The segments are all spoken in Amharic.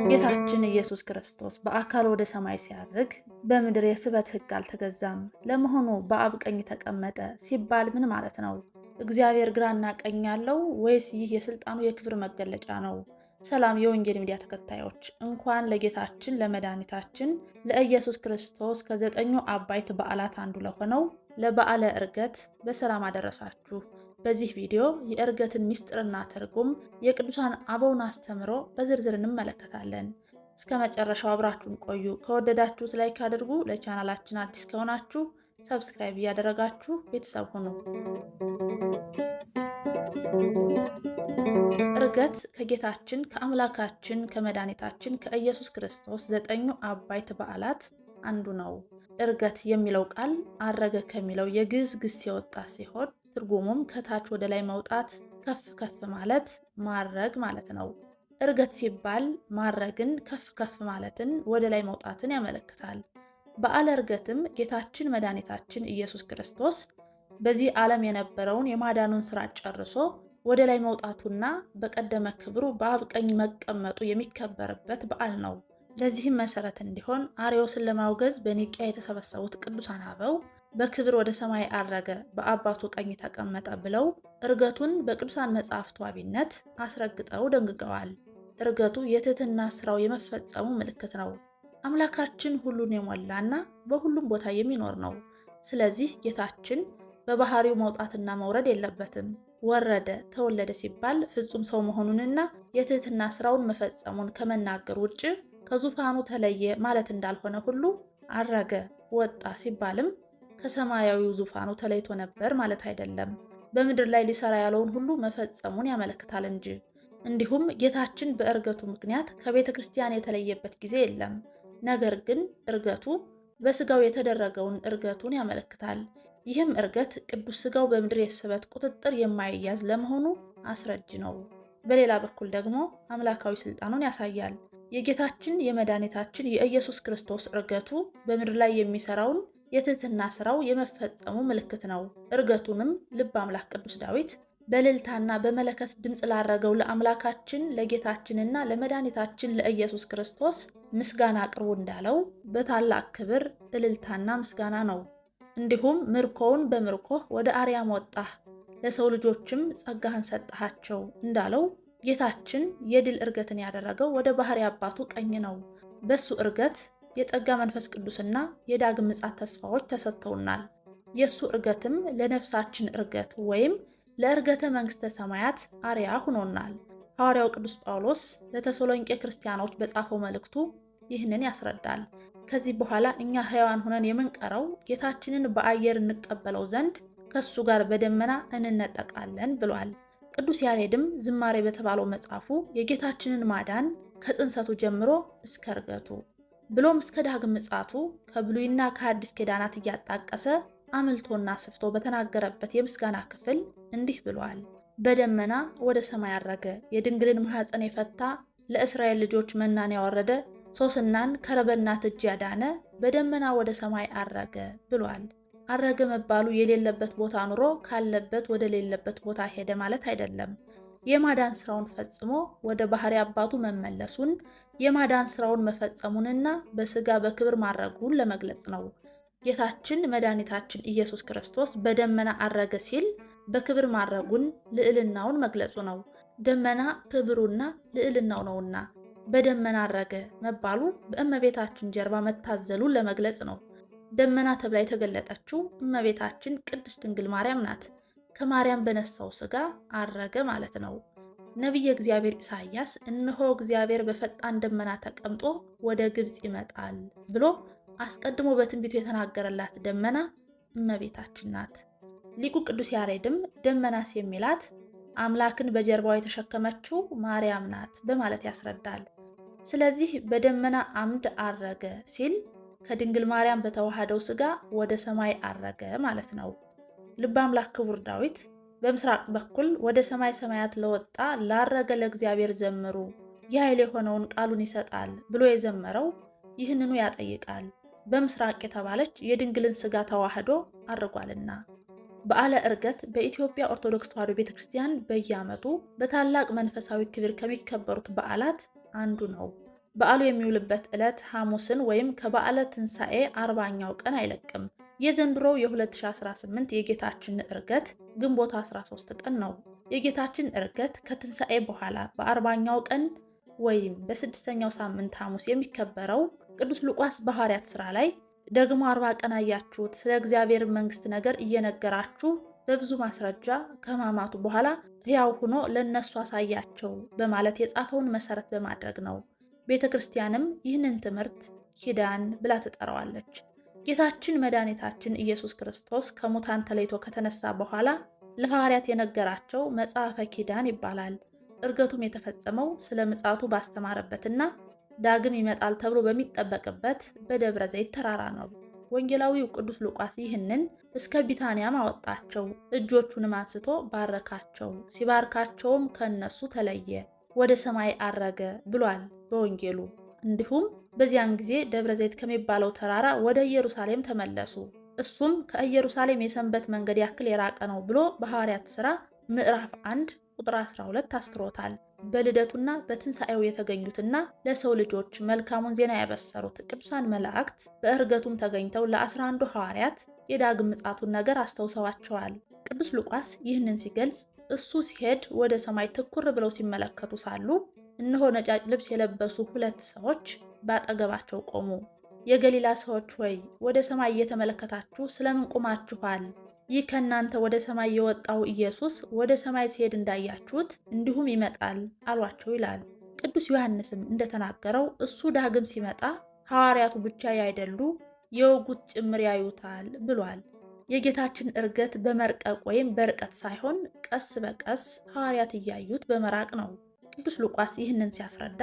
ጌታችን ኢየሱስ ክርስቶስ በአካል ወደ ሰማይ ሲያርግ በምድር የስበት ሕግ አልተገዛም። ለመሆኑ በአብ ቀኝ ተቀመጠ ሲባል ምን ማለት ነው? እግዚአብሔር ግራና ቀኝ ያለው ወይስ ይህ የስልጣኑ የክብር መገለጫ ነው? ሰላም የወንጌል ሚዲያ ተከታዮች፣ እንኳን ለጌታችን ለመድኃኒታችን ለኢየሱስ ክርስቶስ ከ9ኙ አበይት በዓላት አንዱ ለሆነው ለበዓለ ዕርገት በሰላም አደረሳችሁ። በዚህ ቪዲዮ የዕርገትን ምስጢርና ትርጉም የቅዱሳን አበውን አስተምሮ በዝርዝር እንመለከታለን። እስከ መጨረሻው አብራችሁን ቆዩ። ከወደዳችሁት ላይክ አድርጉ። ለቻናላችን አዲስ ከሆናችሁ ሰብስክራይብ እያደረጋችሁ ቤተሰብ ሁኑ። ዕርገት ከጌታችን ከአምላካችን ከመድኃኒታችን ከኢየሱስ ክርስቶስ 9ኙ አበይት በዓላት አንዱ ነው። ዕርገት የሚለው ቃል አረገ ከሚለው የግዕዝ ግስ የወጣ ሲሆን ትርጉሙም ከታች ወደ ላይ መውጣት፣ ከፍ ከፍ ማለት፣ ማረግ ማለት ነው። ዕርገት ሲባል ማረግን፣ ከፍ ከፍ ማለትን፣ ወደ ላይ መውጣትን ያመለክታል። በዓለ ዕርገትም ጌታችን መድኃኒታችን ኢየሱስ ክርስቶስ በዚህ ዓለም የነበረውን የማዳኑን ሥራ ጨርሶ ወደ ላይ መውጣቱና በቀደመ ክብሩ በአብ ቀኝ መቀመጡ የሚከበርበት በዓል ነው። ለዚህም መሰረት እንዲሆን አርዮስን ለማውገዝ በኒቅያ የተሰበሰቡት ቅዱሳን አበው በክብር ወደ ሰማይ አረገ፣ በአባቱ ቀኝ ተቀመጠ ብለው ዕርገቱን በቅዱሳን መጻሕፍት ዋቢነት አስረግጠው ደንግገዋል። ዕርገቱ የትህትና ስራው የመፈጸሙ ምልክት ነው። አምላካችን ሁሉን የሞላና በሁሉም ቦታ የሚኖር ነው። ስለዚህ ጌታችን በባህሪው መውጣትና መውረድ የለበትም። ወረደ፣ ተወለደ ሲባል ፍጹም ሰው መሆኑንና የትህትና ስራውን መፈጸሙን ከመናገር ውጭ ከዙፋኑ ተለየ ማለት እንዳልሆነ ሁሉ አረገ፣ ወጣ ሲባልም ከሰማያዊው ዙፋኑ ተለይቶ ነበር ማለት አይደለም። በምድር ላይ ሊሰራ ያለውን ሁሉ መፈጸሙን ያመለክታል እንጂ። እንዲሁም ጌታችን በዕርገቱ ምክንያት ከቤተ ክርስቲያን የተለየበት ጊዜ የለም። ነገር ግን ዕርገቱ በስጋው የተደረገውን ዕርገቱን ያመለክታል። ይህም ዕርገት ቅዱስ ስጋው በምድር የስበት ቁጥጥር የማይያዝ ለመሆኑ አስረጅ ነው። በሌላ በኩል ደግሞ አምላካዊ ስልጣኑን ያሳያል። የጌታችን የመድኃኒታችን የኢየሱስ ክርስቶስ ዕርገቱ በምድር ላይ የሚሰራውን የትህትና ስራው የመፈጸሙ ምልክት ነው። ዕርገቱንም ልበ አምላክ ቅዱስ ዳዊት በእልልታና በመለከት ድምፅ ላረገው ለአምላካችን ለጌታችንና ለመድኃኒታችን ለኢየሱስ ክርስቶስ ምስጋና አቅርቡ እንዳለው በታላቅ ክብር እልልታና ምስጋና ነው። እንዲሁም ምርኮውን በምርኮህ ወደ አርያም ወጣህ፣ ለሰው ልጆችም ጸጋህን ሰጠሃቸው እንዳለው ጌታችን የድል ዕርገትን ያደረገው ወደ ባሕሪ አባቱ ቀኝ ነው። በሱ ዕርገት የጸጋ መንፈስ ቅዱስና የዳግም ምጽአት ተስፋዎች ተሰጥተውናል። የሱ ዕርገትም ለነፍሳችን ዕርገት ወይም ለዕርገተ መንግሥተ ሰማያት አርያ ሆኖናል። ሐዋርያው ቅዱስ ጳውሎስ ለተሰሎንቄ ክርስቲያኖች በጻፈው መልእክቱ ይህንን ያስረዳል። ከዚህ በኋላ እኛ ሕያዋን ሆነን የምንቀረው ጌታችንን በአየር እንቀበለው ዘንድ ከሱ ጋር በደመና እንነጠቃለን ብሏል። ቅዱስ ያሬድም ዝማሬ በተባለው መጽሐፉ የጌታችንን ማዳን ከጽንሰቱ ጀምሮ እስከ ዕርገቱ ብሎም እስከ ዳግም ምጽአቱ ከብሉይና ከሐዲስ ኪዳናት እያጣቀሰ አምልቶና ስፍቶ በተናገረበት የምስጋና ክፍል እንዲህ ብሏል። በደመና ወደ ሰማይ አረገ፣ የድንግልን ማኅፀን የፈታ፣ ለእስራኤል ልጆች መናን ያወረደ፣ ሶስናን ከረበናት እጅ ያዳነ፣ በደመና ወደ ሰማይ አረገ ብሏል። አረገ መባሉ የሌለበት ቦታ ኑሮ ካለበት ወደ ሌለበት ቦታ ሄደ ማለት አይደለም። የማዳን ስራውን ፈጽሞ ወደ ባሕሪ አባቱ መመለሱን የማዳን ስራውን መፈጸሙንና በስጋ በክብር ማረጉን ለመግለጽ ነው። ጌታችን መድኃኒታችን ኢየሱስ ክርስቶስ በደመና አረገ ሲል በክብር ማረጉን ልዕልናውን መግለጹ ነው። ደመና ክብሩና ልዕልናው ነውና በደመና አረገ መባሉ በእመቤታችን ጀርባ መታዘሉን ለመግለጽ ነው። ደመና ተብላ የተገለጠችው እመቤታችን ቅድስት ድንግል ማርያም ናት። ከማርያም በነሳው ስጋ አረገ ማለት ነው። ነቢየ እግዚአብሔር ኢሳይያስ እነሆ እግዚአብሔር በፈጣን ደመና ተቀምጦ ወደ ግብፅ ይመጣል ብሎ አስቀድሞ በትንቢቱ የተናገረላት ደመና እመቤታችን ናት። ሊቁ ቅዱስ ያሬድም ደመናስ የሚላት አምላክን በጀርባዋ የተሸከመችው ማርያም ናት በማለት ያስረዳል። ስለዚህ በደመና አምድ አረገ ሲል ከድንግል ማርያም በተዋሃደው ስጋ ወደ ሰማይ አረገ ማለት ነው። ልበ አምላክ ክቡር ዳዊት በምስራቅ በኩል ወደ ሰማይ ሰማያት ለወጣ ላረገ ለእግዚአብሔር ዘምሩ፣ የኃይል የሆነውን ቃሉን ይሰጣል ብሎ የዘመረው ይህንኑ ያጠይቃል። በምስራቅ የተባለች የድንግልን ስጋ ተዋህዶ አርጓልና። በዓለ ዕርገት በኢትዮጵያ ኦርቶዶክስ ተዋሕዶ ቤተክርስቲያን በየዓመቱ በታላቅ መንፈሳዊ ክብር ከሚከበሩት በዓላት አንዱ ነው። በዓሉ የሚውልበት ዕለት ሐሙስን ወይም ከበዓለ ትንሣኤ 40ኛው ቀን አይለቅም። የዘንድሮው የ2018 የጌታችን ዕርገት ግንቦት 13 ቀን ነው። የጌታችን ዕርገት ከትንሣኤ በኋላ በ40ኛው ቀን ወይም በስድስተኛው ሳምንት ሐሙስ የሚከበረው ቅዱስ ሉቃስ በሐዋርያት ሥራ ላይ ደግሞ 40 ቀን አያችሁት፣ ስለ እግዚአብሔር መንግሥት ነገር እየነገራችሁ በብዙ ማስረጃ ከሕማማቱ በኋላ ሕያው ሆኖ ለእነሱ አሳያቸው በማለት የጻፈውን መሠረት በማድረግ ነው። ቤተ ክርስቲያንም ይህንን ትምህርት ኪዳን ብላ ትጠራዋለች። ጌታችን መድኃኒታችን ኢየሱስ ክርስቶስ ከሙታን ተለይቶ ከተነሳ በኋላ ለሐዋርያት የነገራቸው መጽሐፈ ኪዳን ይባላል። ዕርገቱም የተፈጸመው ስለ ምጽአቱ ባስተማረበትና ዳግም ይመጣል ተብሎ በሚጠበቅበት በደብረ ዘይት ተራራ ነው። ወንጌላዊው ቅዱስ ሉቃስ ይህንን እስከ ቢታንያም አወጣቸው፣ እጆቹንም አንስቶ ባረካቸው፣ ሲባርካቸውም ከእነሱ ተለየ፣ ወደ ሰማይ አረገ ብሏል በወንጌሉ። እንዲሁም በዚያን ጊዜ ደብረ ዘይት ከሚባለው ተራራ ወደ ኢየሩሳሌም ተመለሱ። እሱም ከኢየሩሳሌም የሰንበት መንገድ ያክል የራቀ ነው ብሎ በሐዋርያት ሥራ ምዕራፍ 1 ቁጥር 12 አስፍሮታል። በልደቱና በትንሣኤው የተገኙትና ለሰው ልጆች መልካሙን ዜና ያበሰሩት ቅዱሳን መላእክት በዕርገቱም ተገኝተው ለ11ዱ ሐዋርያት የዳግም ምጽአቱን ነገር አስታውሰዋቸዋል። ቅዱስ ሉቃስ ይህንን ሲገልጽ እሱ ሲሄድ ወደ ሰማይ ትኩር ብለው ሲመለከቱ ሳሉ እነሆ ነጫጭ ልብስ የለበሱ 2 ሰዎች ባጠገባቸው ቆሙ። የገሊላ ሰዎች ሆይ ወደ ሰማይ እየተመለከታችሁ ስለምን ቆማችኋል? ይህ ከእናንተ ወደ ሰማይ የወጣው ኢየሱስ ወደ ሰማይ ሲሄድ እንዳያችሁት እንዲሁም ይመጣል አሏቸው ይላል። ቅዱስ ዮሐንስም እንደተናገረው እሱ ዳግም ሲመጣ ሐዋርያቱ ብቻ ያይደሉ የወጉት ጭምር ያዩታል ብሏል። የጌታችን ዕርገት በመርቀቅ ወይም በርቀት ሳይሆን ቀስ በቀስ ሐዋርያት እያዩት በመራቅ ነው። ቅዱስ ሉቃስ ይህንን ሲያስረዳ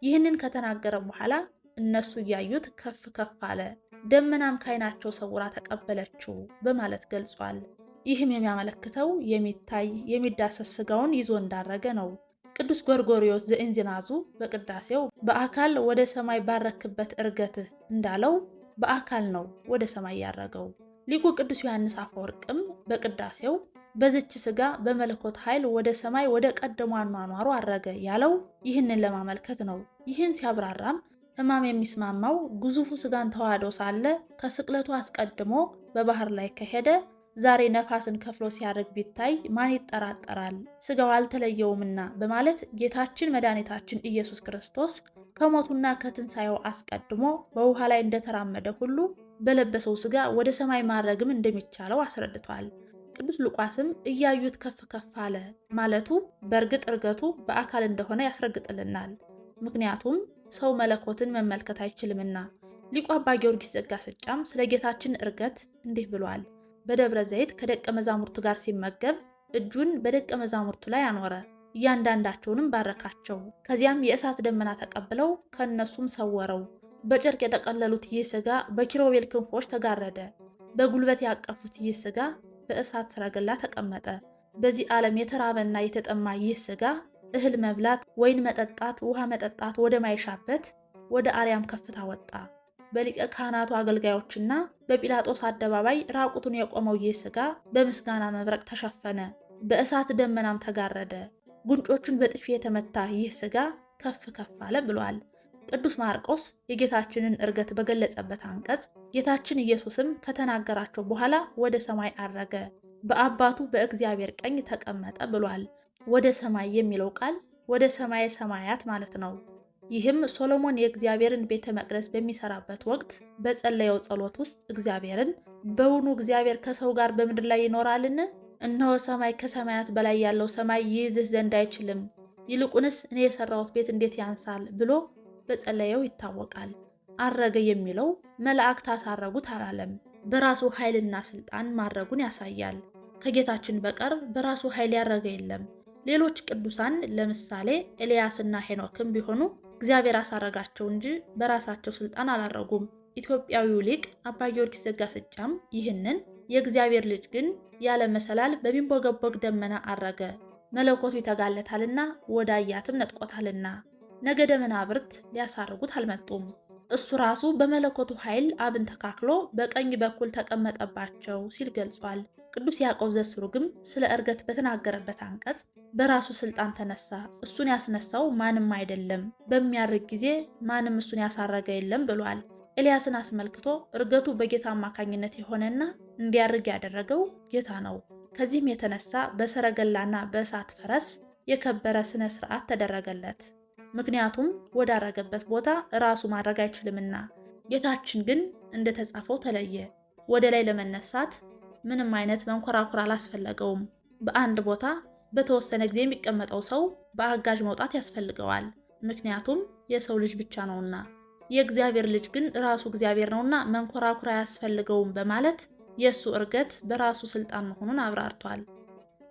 ይህንን ከተናገረ በኋላ እነሱ እያዩት ከፍ ከፍ አለ፣ ደመናም ከዓይናቸው ሰውራ ተቀበለችው በማለት ገልጿል። ይህም የሚያመለክተው የሚታይ የሚዳሰስ ሥጋውን ይዞ እንዳረገ ነው። ቅዱስ ጎርጎርዮስ ዘእንዚናዙ በቅዳሴው በአካል ወደ ሰማይ ባረክበት ዕርገትህ እንዳለው በአካል ነው ወደ ሰማይ ያረገው። ሊቁ ቅዱስ ዮሐንስ አፈወርቅም በቅዳሴው በዝች ሥጋ በመለኮት ኃይል ወደ ሰማይ ወደ ቀደሙ አኗኗሩ አረገ ያለው ይህንን ለማመልከት ነው። ይህን ሲያብራራም ሕማም የሚስማማው ግዙፉ ሥጋን ተዋህዶ ሳለ ከስቅለቱ አስቀድሞ በባህር ላይ ከሄደ ዛሬ ነፋስን ከፍሎ ሲያደርግ ቢታይ ማን ይጠራጠራል? ሥጋው አልተለየውምና በማለት ጌታችን መድኃኒታችን ኢየሱስ ክርስቶስ ከሞቱና ከትንሣኤው አስቀድሞ በውሃ ላይ እንደተራመደ ሁሉ በለበሰው ሥጋ ወደ ሰማይ ማድረግም እንደሚቻለው አስረድቷል። ቅዱስ ሉቃስም እያዩት ከፍ ከፍ አለ ማለቱ በእርግጥ ዕርገቱ በአካል እንደሆነ ያስረግጥልናል። ምክንያቱም ሰው መለኮትን መመልከት አይችልምና። ሊቁ አባ ጊዮርጊስ ዘጋስጫም ስለ ጌታችን ዕርገት እንዲህ ብሏል። በደብረ ዘይት ከደቀ መዛሙርቱ ጋር ሲመገብ እጁን በደቀ መዛሙርቱ ላይ አኖረ፣ እያንዳንዳቸውንም ባረካቸው። ከዚያም የእሳት ደመና ተቀብለው ከእነሱም ሰወረው። በጨርቅ የጠቀለሉት ይህ ሥጋ በኪሩቤል ክንፎች ተጋረደ። በጉልበት ያቀፉት ይህ ሥጋ በእሳት ሰረገላ ተቀመጠ። በዚህ ዓለም የተራበና የተጠማ ይህ ሥጋ እህል መብላት፣ ወይን መጠጣት፣ ውሃ መጠጣት ወደ ማይሻበት ወደ አርያም ከፍታ ወጣ። በሊቀ ካህናቱ አገልጋዮችና በጲላጦስ አደባባይ ራቁቱን የቆመው ይህ ሥጋ በምስጋና መብረቅ ተሸፈነ፣ በእሳት ደመናም ተጋረደ። ጉንጮቹን በጥፊ የተመታ ይህ ሥጋ ከፍ ከፍ አለ ብሏል። ቅዱስ ማርቆስ የጌታችንን ዕርገት በገለጸበት አንቀጽ ጌታችን ኢየሱስም ከተናገራቸው በኋላ ወደ ሰማይ አረገ፣ በአባቱ በእግዚአብሔር ቀኝ ተቀመጠ ብሏል። ወደ ሰማይ የሚለው ቃል ወደ ሰማየ ሰማያት ማለት ነው። ይህም ሶሎሞን የእግዚአብሔርን ቤተ መቅደስ በሚሰራበት ወቅት በጸለየው ጸሎት ውስጥ እግዚአብሔርን በውኑ እግዚአብሔር ከሰው ጋር በምድር ላይ ይኖራልን? እነሆ ሰማይ ከሰማያት በላይ ያለው ሰማይ ይይዝህ ዘንድ አይችልም፣ ይልቁንስ እኔ የሰራሁት ቤት እንዴት ያንሳል ብሎ በጸለየው ይታወቃል። አረገ የሚለው መላእክት አሳረጉት አላለም። በራሱ ኃይልና ስልጣን ማድረጉን ያሳያል። ከጌታችን በቀር በራሱ ኃይል ያረገ የለም። ሌሎች ቅዱሳን ለምሳሌ ኤልያስና ሄኖክም ቢሆኑ እግዚአብሔር አሳረጋቸው እንጂ በራሳቸው ስልጣን አላረጉም። ኢትዮጵያዊው ሊቅ አባ ጊዮርጊስ ዘጋስጫም ይህንን የእግዚአብሔር ልጅ ግን ያለ መሰላል በሚንቦገቦግ ደመና አረገ፣ መለኮቱ ይተጋለታልና ወደ አያትም ነጥቆታልና ነገደ መናብርት ሊያሳርጉት አልመጡም። እሱ ራሱ በመለኮቱ ኃይል አብን ተካክሎ በቀኝ በኩል ተቀመጠባቸው ሲል ገልጿል። ቅዱስ ያዕቆብ ዘስሩግም ስለ ዕርገት በተናገረበት አንቀጽ በራሱ ስልጣን ተነሳ፣ እሱን ያስነሳው ማንም አይደለም፣ በሚያርግ ጊዜ ማንም እሱን ያሳረገ የለም ብሏል። ኤልያስን አስመልክቶ ዕርገቱ በጌታ አማካኝነት የሆነና እንዲያርግ ያደረገው ጌታ ነው። ከዚህም የተነሳ በሰረገላና በእሳት ፈረስ የከበረ ስነ ስርዓት ተደረገለት። ምክንያቱም ወዳረገበት ቦታ ራሱ ማድረግ አይችልምና። ጌታችን ግን እንደተጻፈው ተለየ። ወደ ላይ ለመነሳት ምንም አይነት መንኮራኩር አላስፈለገውም። በአንድ ቦታ በተወሰነ ጊዜ የሚቀመጠው ሰው በአጋዥ መውጣት ያስፈልገዋል። ምክንያቱም የሰው ልጅ ብቻ ነውና። የእግዚአብሔር ልጅ ግን ራሱ እግዚአብሔር ነውና መንኮራኩር አያስፈልገውም በማለት የእሱ ዕርገት በራሱ ስልጣን መሆኑን አብራርቷል።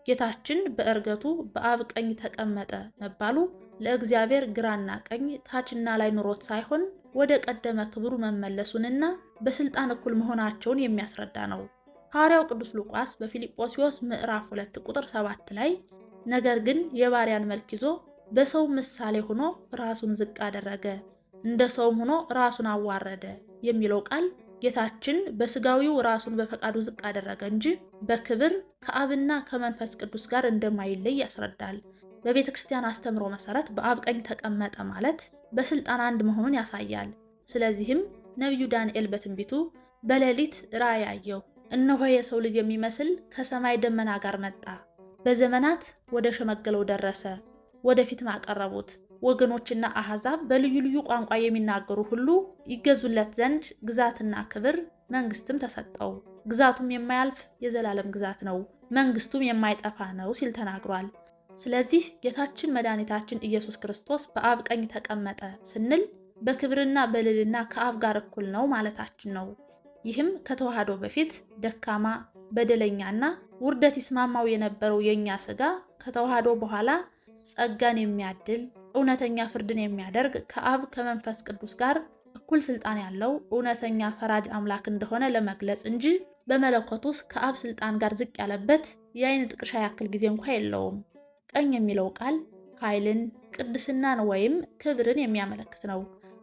ጌታችን በዕርገቱ በአብ ቀኝ ተቀመጠ መባሉ ለእግዚአብሔር ግራና ቀኝ ታችና ላይ ኑሮት ሳይሆን ወደ ቀደመ ክብሩ መመለሱንና በስልጣን እኩል መሆናቸውን የሚያስረዳ ነው። ሐዋርያው ቅዱስ ሉቃስ በፊልጵስዩስ ምዕራፍ 2 ቁጥር 7 ላይ ነገር ግን የባሪያን መልክ ይዞ በሰው ምሳሌ ሆኖ ራሱን ዝቅ አደረገ፣ እንደ ሰውም ሆኖ ራሱን አዋረደ የሚለው ቃል ጌታችን በስጋዊው ራሱን በፈቃዱ ዝቅ አደረገ እንጂ በክብር ከአብና ከመንፈስ ቅዱስ ጋር እንደማይለይ ያስረዳል። በቤተ ክርስቲያን አስተምሮ መሰረት በአብ ቀኝ ተቀመጠ ማለት በስልጣን አንድ መሆኑን ያሳያል። ስለዚህም ነቢዩ ዳንኤል በትንቢቱ በሌሊት ራእይ አየሁ፣ እነሆ የሰው ልጅ የሚመስል ከሰማይ ደመና ጋር መጣ፣ በዘመናት ወደ ሸመገለው ደረሰ፣ ወደፊትም አቀረቡት፣ ወገኖችና አሕዛብ በልዩ ልዩ ቋንቋ የሚናገሩ ሁሉ ይገዙለት ዘንድ ግዛትና ክብር መንግስትም ተሰጠው፣ ግዛቱም የማያልፍ የዘላለም ግዛት ነው፣ መንግስቱም የማይጠፋ ነው ሲል ተናግሯል። ስለዚህ ጌታችን መድኃኒታችን ኢየሱስ ክርስቶስ በአብ ቀኝ ተቀመጠ ስንል በክብርና በልዕልና ከአብ ጋር እኩል ነው ማለታችን ነው። ይህም ከተዋህዶ በፊት ደካማ በደለኛና ውርደት ይስማማው የነበረው የኛ ስጋ ከተዋህዶ በኋላ ጸጋን የሚያድል እውነተኛ ፍርድን የሚያደርግ ከአብ ከመንፈስ ቅዱስ ጋር እኩል ስልጣን ያለው እውነተኛ ፈራጅ አምላክ እንደሆነ ለመግለጽ እንጂ በመለኮቱስ ከአብ ስልጣን ጋር ዝቅ ያለበት የአይን ጥቅሻ ያክል ጊዜ እንኳ የለውም። ቀኝ የሚለው ቃል ኃይልን፣ ቅድስናን ወይም ክብርን የሚያመለክት ነው።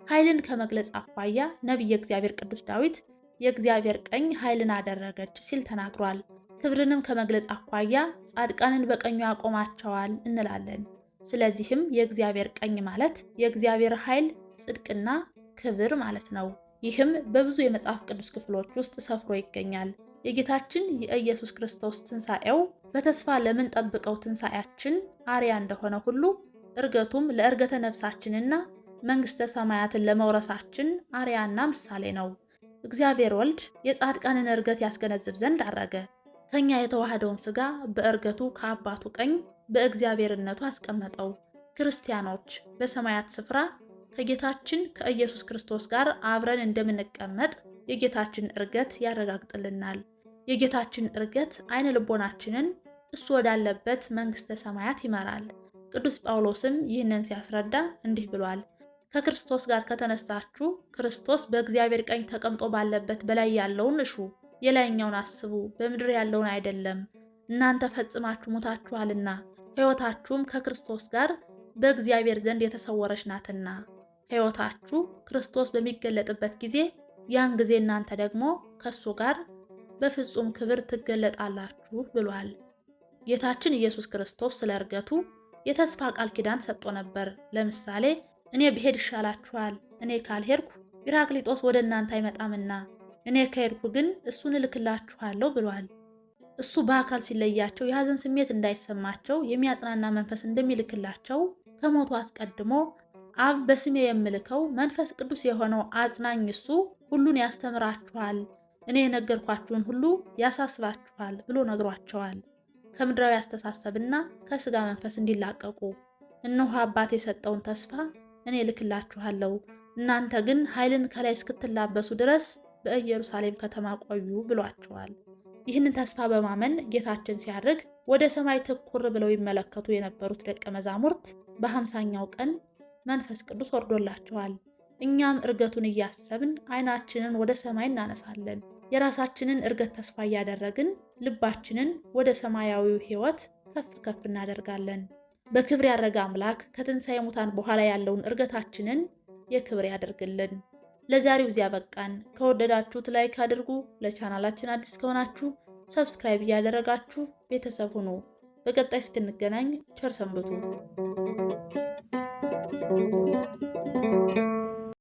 ኃይልን ከመግለጽ አኳያ ነቢየ እግዚአብሔር ቅዱስ ዳዊት የእግዚአብሔር ቀኝ ኃይልን አደረገች ሲል ተናግሯል። ክብርንም ከመግለጽ አኳያ ጻድቃንን በቀኙ ያቆማቸዋል እንላለን። ስለዚህም የእግዚአብሔር ቀኝ ማለት የእግዚአብሔር ኃይል፣ ጽድቅና ክብር ማለት ነው። ይህም በብዙ የመጽሐፍ ቅዱስ ክፍሎች ውስጥ ሰፍሮ ይገኛል። የጌታችን የኢየሱስ ክርስቶስ ትንሣኤው በተስፋ ለምንጠብቀው ትንሣኤያችን አርያ እንደሆነ ሁሉ ዕርገቱም ለዕርገተ ነፍሳችንና መንግሥተ ሰማያትን ለመውረሳችን አርያና ምሳሌ ነው። እግዚአብሔር ወልድ የጻድቃንን ዕርገት ያስገነዝብ ዘንድ አረገ። ከኛ የተዋህደውን ሥጋ በዕርገቱ ከአባቱ ቀኝ በእግዚአብሔርነቱ አስቀመጠው። ክርስቲያኖች በሰማያት ስፍራ ከጌታችን ከኢየሱስ ክርስቶስ ጋር አብረን እንደምንቀመጥ የጌታችን ዕርገት ያረጋግጥልናል። የጌታችን ዕርገት አይነ ልቦናችንን እሱ ወዳለበት መንግሥተ ሰማያት ይመራል። ቅዱስ ጳውሎስም ይህንን ሲያስረዳ እንዲህ ብሏል። ከክርስቶስ ጋር ከተነሳችሁ ክርስቶስ በእግዚአብሔር ቀኝ ተቀምጦ ባለበት በላይ ያለውን እሹ፣ የላይኛውን አስቡ፣ በምድር ያለውን አይደለም። እናንተ ፈጽማችሁ ሞታችኋልና ሕይወታችሁም ከክርስቶስ ጋር በእግዚአብሔር ዘንድ የተሰወረች ናትና፣ ሕይወታችሁ ክርስቶስ በሚገለጥበት ጊዜ ያን ጊዜ እናንተ ደግሞ ከእሱ ጋር በፍጹም ክብር ትገለጣላችሁ ብሏል። ጌታችን ኢየሱስ ክርስቶስ ስለ ዕርገቱ የተስፋ ቃል ኪዳን ሰጥቶ ነበር። ለምሳሌ እኔ ብሄድ ይሻላችኋል፣ እኔ ካልሄድኩ ጲራቅሊጦስ ወደ እናንተ አይመጣምና እኔ ከሄድኩ ግን እሱን እልክላችኋለሁ ብሏል። እሱ በአካል ሲለያቸው የሐዘን ስሜት እንዳይሰማቸው የሚያጽናና መንፈስ እንደሚልክላቸው ከሞቱ አስቀድሞ አብ በስሜ የምልከው መንፈስ ቅዱስ የሆነው አጽናኝ እሱ ሁሉን ያስተምራችኋል፣ እኔ የነገርኳችሁን ሁሉ ያሳስባችኋል ብሎ ነግሯቸዋል። ከምድራዊ አስተሳሰብና ከስጋ መንፈስ እንዲላቀቁ እነሆ አባት የሰጠውን ተስፋ እኔ እልክላችኋለሁ፣ እናንተ ግን ኃይልን ከላይ እስክትላበሱ ድረስ በኢየሩሳሌም ከተማ ቆዩ ብሏቸዋል። ይህንን ተስፋ በማመን ጌታችን ሲያርግ ወደ ሰማይ ትኩር ብለው ይመለከቱ የነበሩት ደቀ መዛሙርት በ50ኛው ቀን መንፈስ ቅዱስ ወርዶላቸዋል። እኛም ዕርገቱን እያሰብን ዓይናችንን ወደ ሰማይ እናነሳለን። የራሳችንን ዕርገት ተስፋ እያደረግን ልባችንን ወደ ሰማያዊው ሕይወት ከፍ ከፍ እናደርጋለን። በክብር ያረገ አምላክ ከትንሣኤ ሙታን በኋላ ያለውን ዕርገታችንን የክብር ያደርግልን። ለዛሬው እዚያ በቃን። ከወደዳችሁት ላይክ አድርጉ። ለቻናላችን አዲስ ከሆናችሁ ሰብስክራይብ እያደረጋችሁ ቤተሰብ ሁኑ። በቀጣይ እስክንገናኝ ቸር ሰንብቱ።